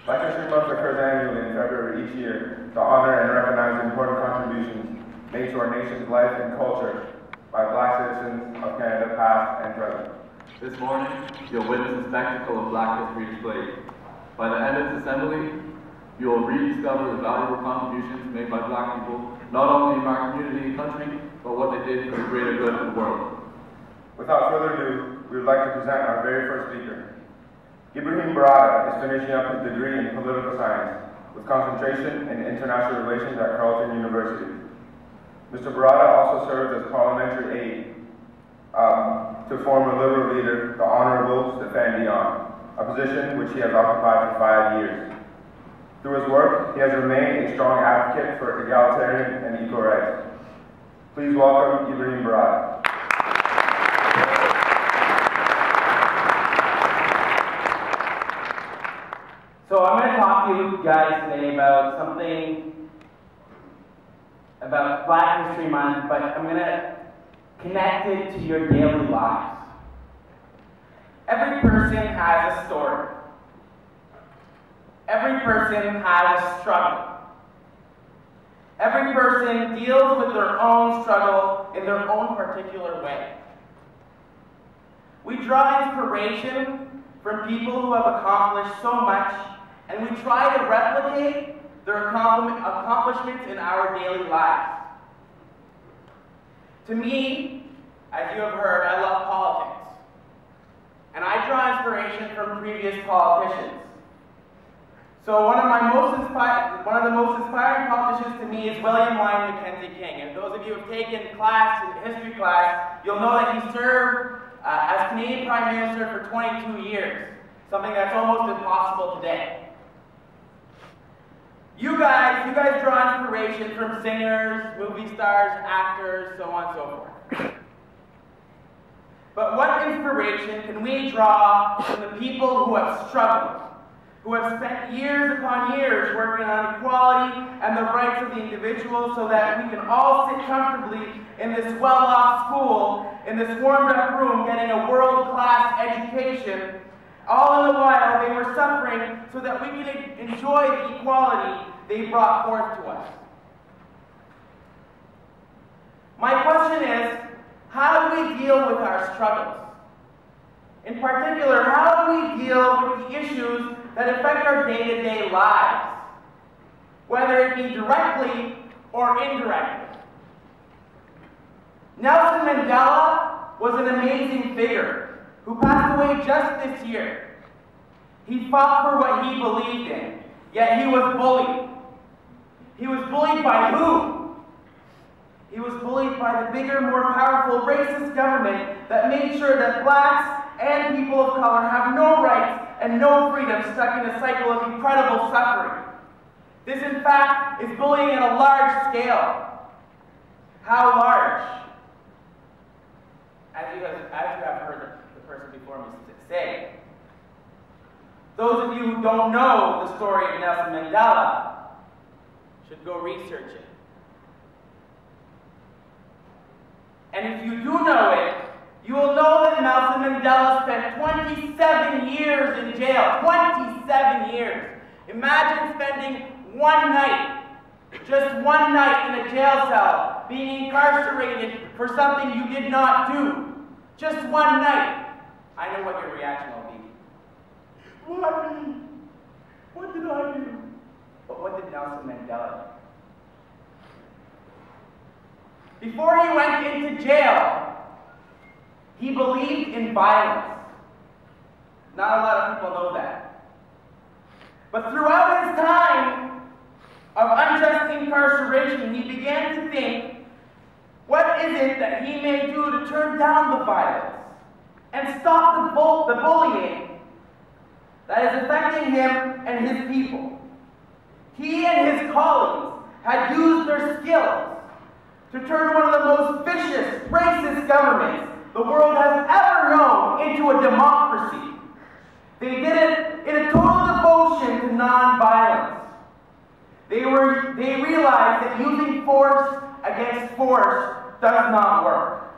Black History Month occurs annually in February each year to honor and recognize the important contributions made to our nation's life and culture by Black citizens of Canada, past and present. This morning, you'll witness a spectacle of Black history displayed. By the end of this assembly, you will rediscover the valuable contributions made by Black people, not only in our community and country, but what they did for the greater good of the world. Without further ado, we would like to present our very first speaker. Ibrahim Berrada is finishing up his degree in political science with concentration in international relations at Carleton University. Mr. Berrada also served as parliamentary aide to former Liberal leader, the Honorable Stéphane Dion, a position which he has occupied for 5 years. Through his work, he has remained a strong advocate for egalitarian and equal rights. Please welcome Ibrahim Berrada. So I'm going to talk to you guys today about something about Black History Month, but I'm going to connect it to your daily lives. Every person has a story. Every person has a struggle. Every person deals with their own struggle in their own particular way. We draw inspiration from people who have accomplished so much, and we try to replicate their accomplishments in our daily lives. To me, as you have heard, I love politics. And I draw inspiration from previous politicians. So one of the most inspiring politicians to me is William Lyon Mackenzie King. And those of you who have taken history class, you'll know that he served as Canadian Prime Minister for 22 years, something that's almost impossible today. You guys draw inspiration from singers, movie stars, actors, so on and so forth. But what inspiration can we draw from the people who have struggled, who have spent years upon years working on equality and the rights of the individual so that we can all sit comfortably in this well-off school, in this warmed-up room, getting a world-class education, all in the while they were suffering so that we could enjoy the equality they brought forth to us. My question is, how do we deal with our struggles? In particular, how do we deal with the issues that affect our day-to-day lives, whether it be directly or indirectly? Nelson Mandela was an amazing figure who passed away just this year. He fought for what he believed in, yet he was bullied. He was bullied by who? He was bullied by the bigger, more powerful racist government that made sure that blacks and people of color have no rights and no freedom, stuck in a cycle of incredible suffering. This, in fact, is bullying at a large scale. How large? As you have heard the person before me say. Those of you who don't know the story of Nelson Mandela should go research it. And if you do know it, you will know that Nelson Mandela spent 27 years in jail. 27 years. Imagine spending one night, just one night in a jail cell, being incarcerated for something you did not do. Just one night. I know what your reaction will be. Why me? What did I do? But what did Nelson Mandela do? Before he went into jail, he believed in violence. Not a lot of people know that. But throughout his time of unjust incarceration, he began to think, what is it that he may do to turn down the violence and stop the bullying that is affecting him and his people? He and his colleagues had used their skills to turn one of the most vicious, racist governments the world has ever known into a democracy. They did it in a total devotion to nonviolence. They realized that using force against force does not work.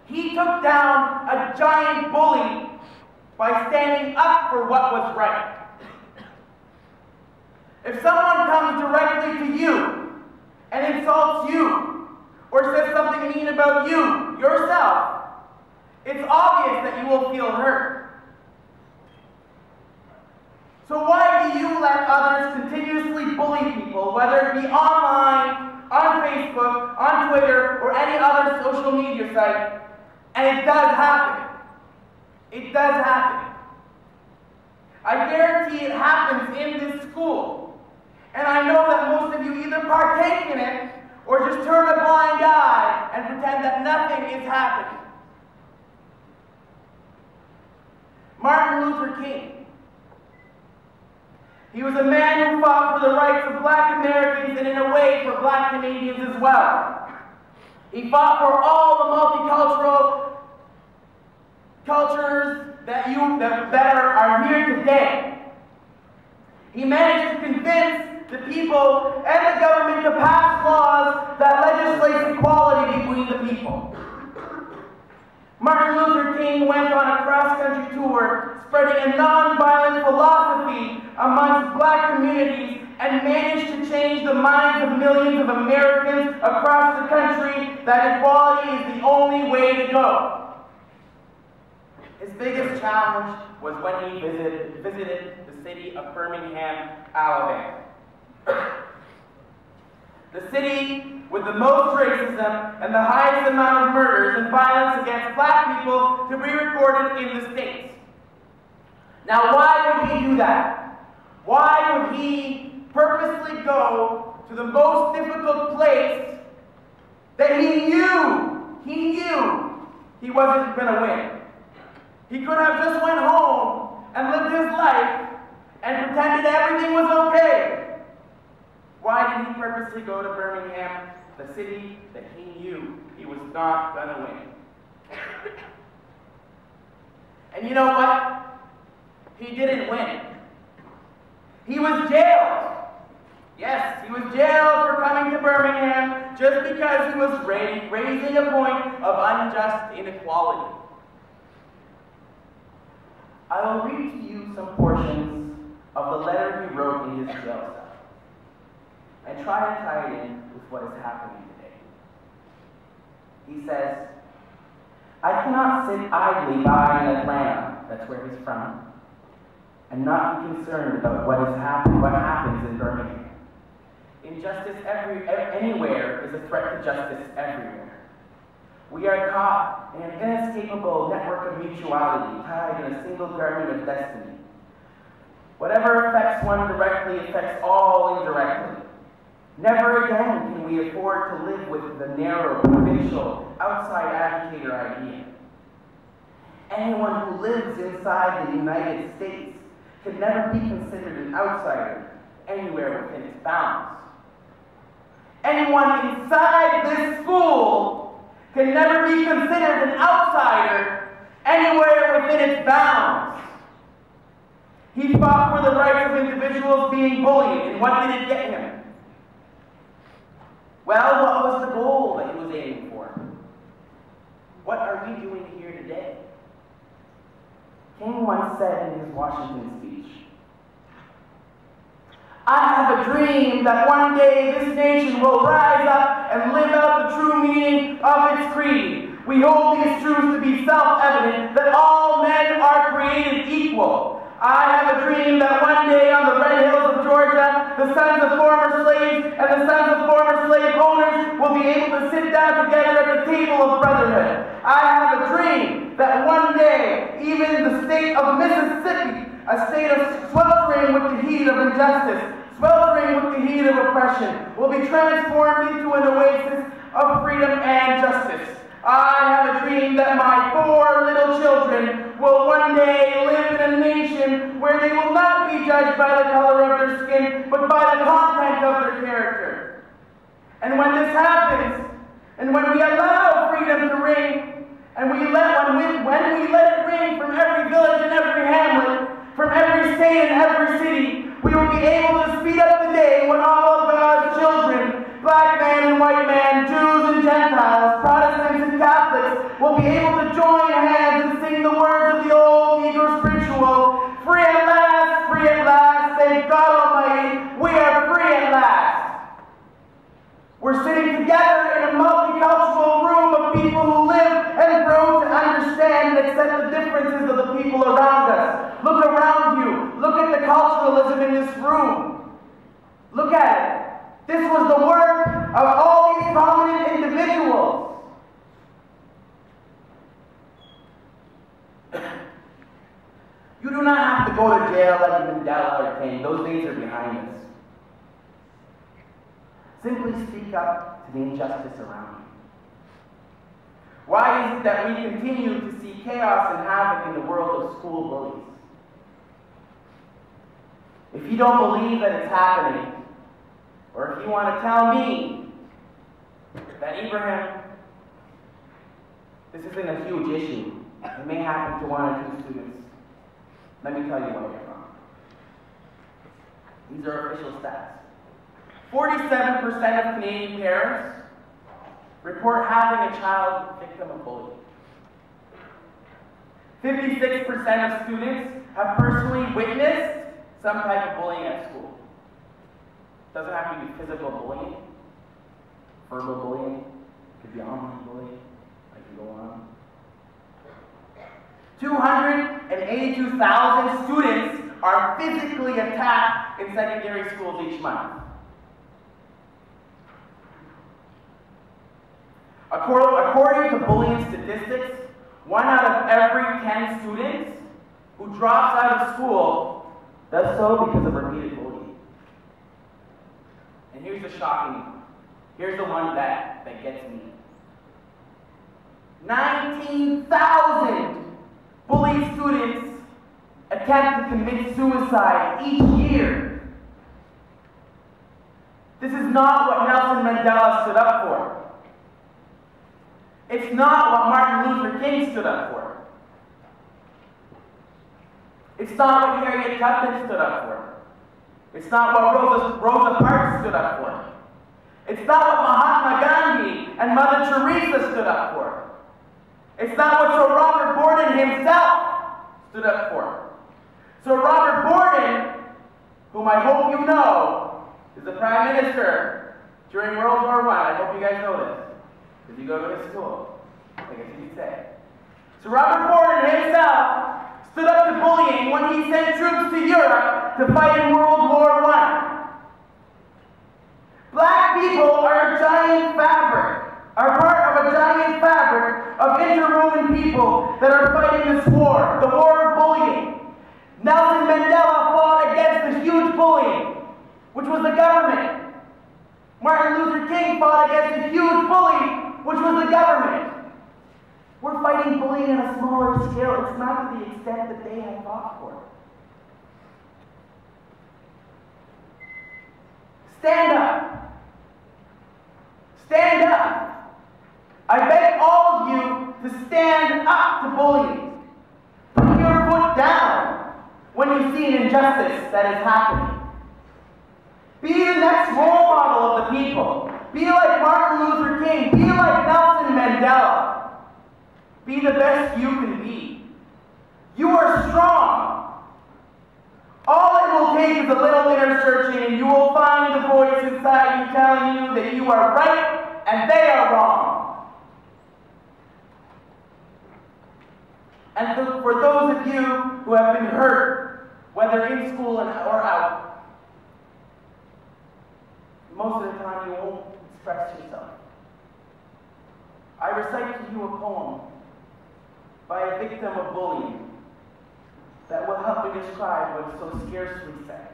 He took down a giant bully by standing up for what was right. If someone comes directly to you and insults you or says something mean about you, yourself, it's obvious that you will feel hurt. So why do you let others continuously bully people, whether it be online, on Facebook, on Twitter, or any other social media site? And it does happen. It does happen. I guarantee it happens in this school. And I know that most of you either partake in it or just turn a blind eye and pretend that nothing is happening. Martin Luther King. He was a man who fought for the rights of Black Americans and in a way for Black Canadians as well. He fought for all the multicultural cultures that are here today. He managed to convince the people and the government to pass laws that legislate equality between the people. Martin Luther King went on a cross-country tour spreading a non-violent philosophy amongst Black communities and managed to change the minds of millions of Americans across the country that equality is the only way to go. His biggest challenge was when he visited the city of Birmingham, Alabama. The city with the most racism and the highest amount of murders and violence against Black people to be recorded in the States. Now, why would he do that? Why would he purposely go to the most difficult place that he knew he wasn't going to win? He could have just went home and lived his life and pretended everything was okay. Why did he purposely go to Birmingham, the city that he knew he was not going to win? And you know what? He didn't win. He was jailed. Yes, he was jailed for coming to Birmingham just because he was raising a point of unjust inequality. I will read to you some portions of the letter he wrote in his jail cell and try to tie it in with what is happening today. He says, I cannot sit idly by in Atlanta, that's where he's from, and not be concerned about what happens in Birmingham. Injustice anywhere is a threat to justice everywhere. We are caught in an inescapable network of mutuality tied in a single garment of destiny. Whatever affects one directly affects all indirectly. Never again can we afford to live with the narrow, provincial, outside agitator idea. Anyone who lives inside the United States can never be considered an outsider anywhere within its bounds. Anyone inside this school can never be considered an outsider anywhere within its bounds. He fought for the rights of individuals being bullied, and what did it get him? Well, what was the goal that he was aiming for? What are we doing here today? King once said in his Washington speech, I have a dream that one day this nation will rise up and live out the true meaning of its creed. We hold these truths to be self-evident, that all men are created equal. I have a dream that one day on the red hills of Georgia, the sons of former slaves and the sons of former slave owners will be able to sit down together at the table of brotherhood. I have a dream that one day, even the state of Mississippi, a state of sweltering with the heat of injustice, sweltering with the heat of oppression, will be transformed into an oasis of freedom and justice. I have a dream that my 4 little children will one day live in a nation where they will not be judged by the color of their skin, but by the content of their character. And when this happens, and when we allow freedom to ring, and when we let it ring from every village and every hamlet, from every state and every city, we will be able to speed up the day when all of God's children, Black man and white man, Jews and Gentiles, Protestants and Catholics, will be able to join hands and sing the words of the old Negro spiritual, free at last, thank God Almighty, we are We're sitting together in a multicultural room of people who live and grow to understand and accept the differences of the people around us. Look around you. Look at the culturalism in this room. Look at it. This was the work of all these prominent individuals. You do not have to go to jail like Mandela or King. Those days are behind us. Simply speak up to the injustice around you. Why is it that we continue to see chaos and havoc in the world of school bullies? If you don't believe that it's happening, or if you want to tell me that Ibrahim, this isn't a huge issue, it may happen to one or two students, let me tell you why you're wrong. These are official stats. 47% of Canadian parents report having a child victim of bullying. 56% of students have personally witnessed some type of bullying at school. Doesn't have to be physical bullying, verbal bullying, it could be online bullying. I can go on. 282,000 students are physically attacked in secondary schools each month. According to bullying statistics, 1 out of every 10 students who drops out of school does so because of repeated bullying. And here's the shocking one. Here's the one that gets me. 19,000 bullied students attempt to commit suicide each year. This is not what Nelson Mandela stood up for. It's not what Martin Luther King stood up for. It's not what Harriet Tubman stood up for. It's not what Rosa Parks stood up for. It's not what Mahatma Gandhi and Mother Teresa stood up for. It's not what Sir Robert Borden himself stood up for. Sir Robert Borden, whom I hope you know, is the Prime Minister during World War I. I hope you guys know this, because you go to his school, I guess you could say. Sir Robert Borden himself stood up to bullying when he sent troops to Europe to fight in World War I. Black people are a giant fabric, are part of a giant fabric of interwoven people that are fighting this war, the war of bullying. Nelson Mandela fought against the huge bullying, which was the government. Martin Luther King fought against the huge bullying, which was the government. We're fighting bullying on a smaller scale. It's not to the extent that they have fought for. Stand up. Stand up. I beg all of you to stand up to bullying. Put your foot down when you see an injustice that is happening. Be the next role model of the people. Be like Martin Luther King. Be like Nelson Mandela. Be the best you can be. You are strong. All it will take is a little inner searching, and you will find the voice inside you telling you that you are right and they are wrong. And for those of you who have been hurt, whether in school or out, most of the time you won't express yourself. I recite to you a poem by a victim of bullying that will help me describe what is so scarcely said.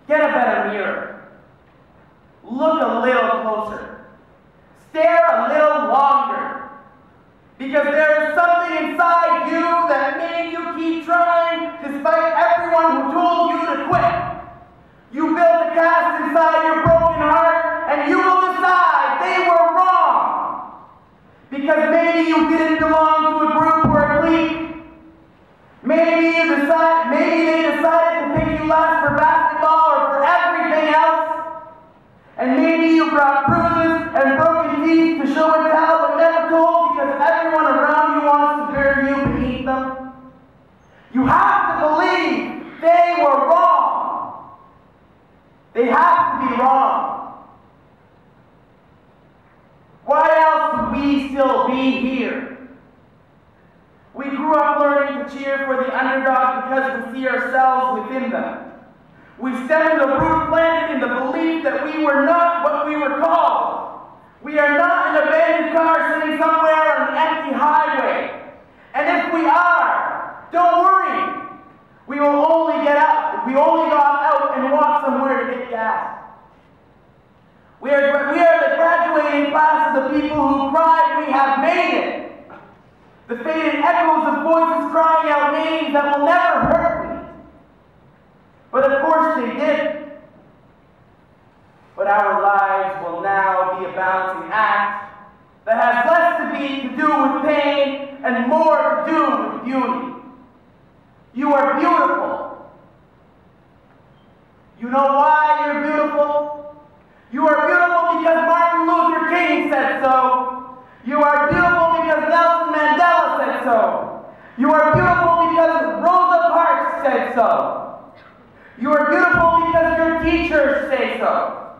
Get a better mirror. Look a little closer. Stare a little longer. Because there is something inside you that made you keep trying despite everyone who told you to quit. You built a cast inside your broken heart, and you will decide they were wrong. Because maybe you didn't belong to a group or a clique. Maybe they decided to pick you last for basketball or for everything else. And maybe you brought bruises and broken teeth to show and tell, but never told because everyone around you wants to bury you wrong. Why else would we still be here? We grew up learning to cheer for the underdog because we see ourselves within them. We stemmed the root planted in the belief that we were not what we were called. We are not an abandoned car sitting somewhere on an empty highway. And if we are, don't worry. We will only get out. We only go out and walk somewhere to get gas. We are the graduating class of the people who cried, we have made it. The faded echoes of voices crying out names that will never hurt me. But of course they did. But our lives will now be a balancing act that has less to do with pain and more to do with beauty. You are beautiful. You know why you're beautiful? You are beautiful because Martin Luther King said so. You are beautiful because Nelson Mandela said so. You are beautiful because Rosa Parks said so. You are beautiful because your teachers say so.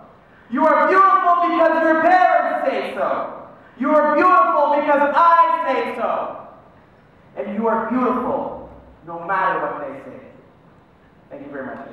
You are beautiful because your parents say so. You are beautiful because I say so. And you are beautiful no matter what they say. Thank you very much.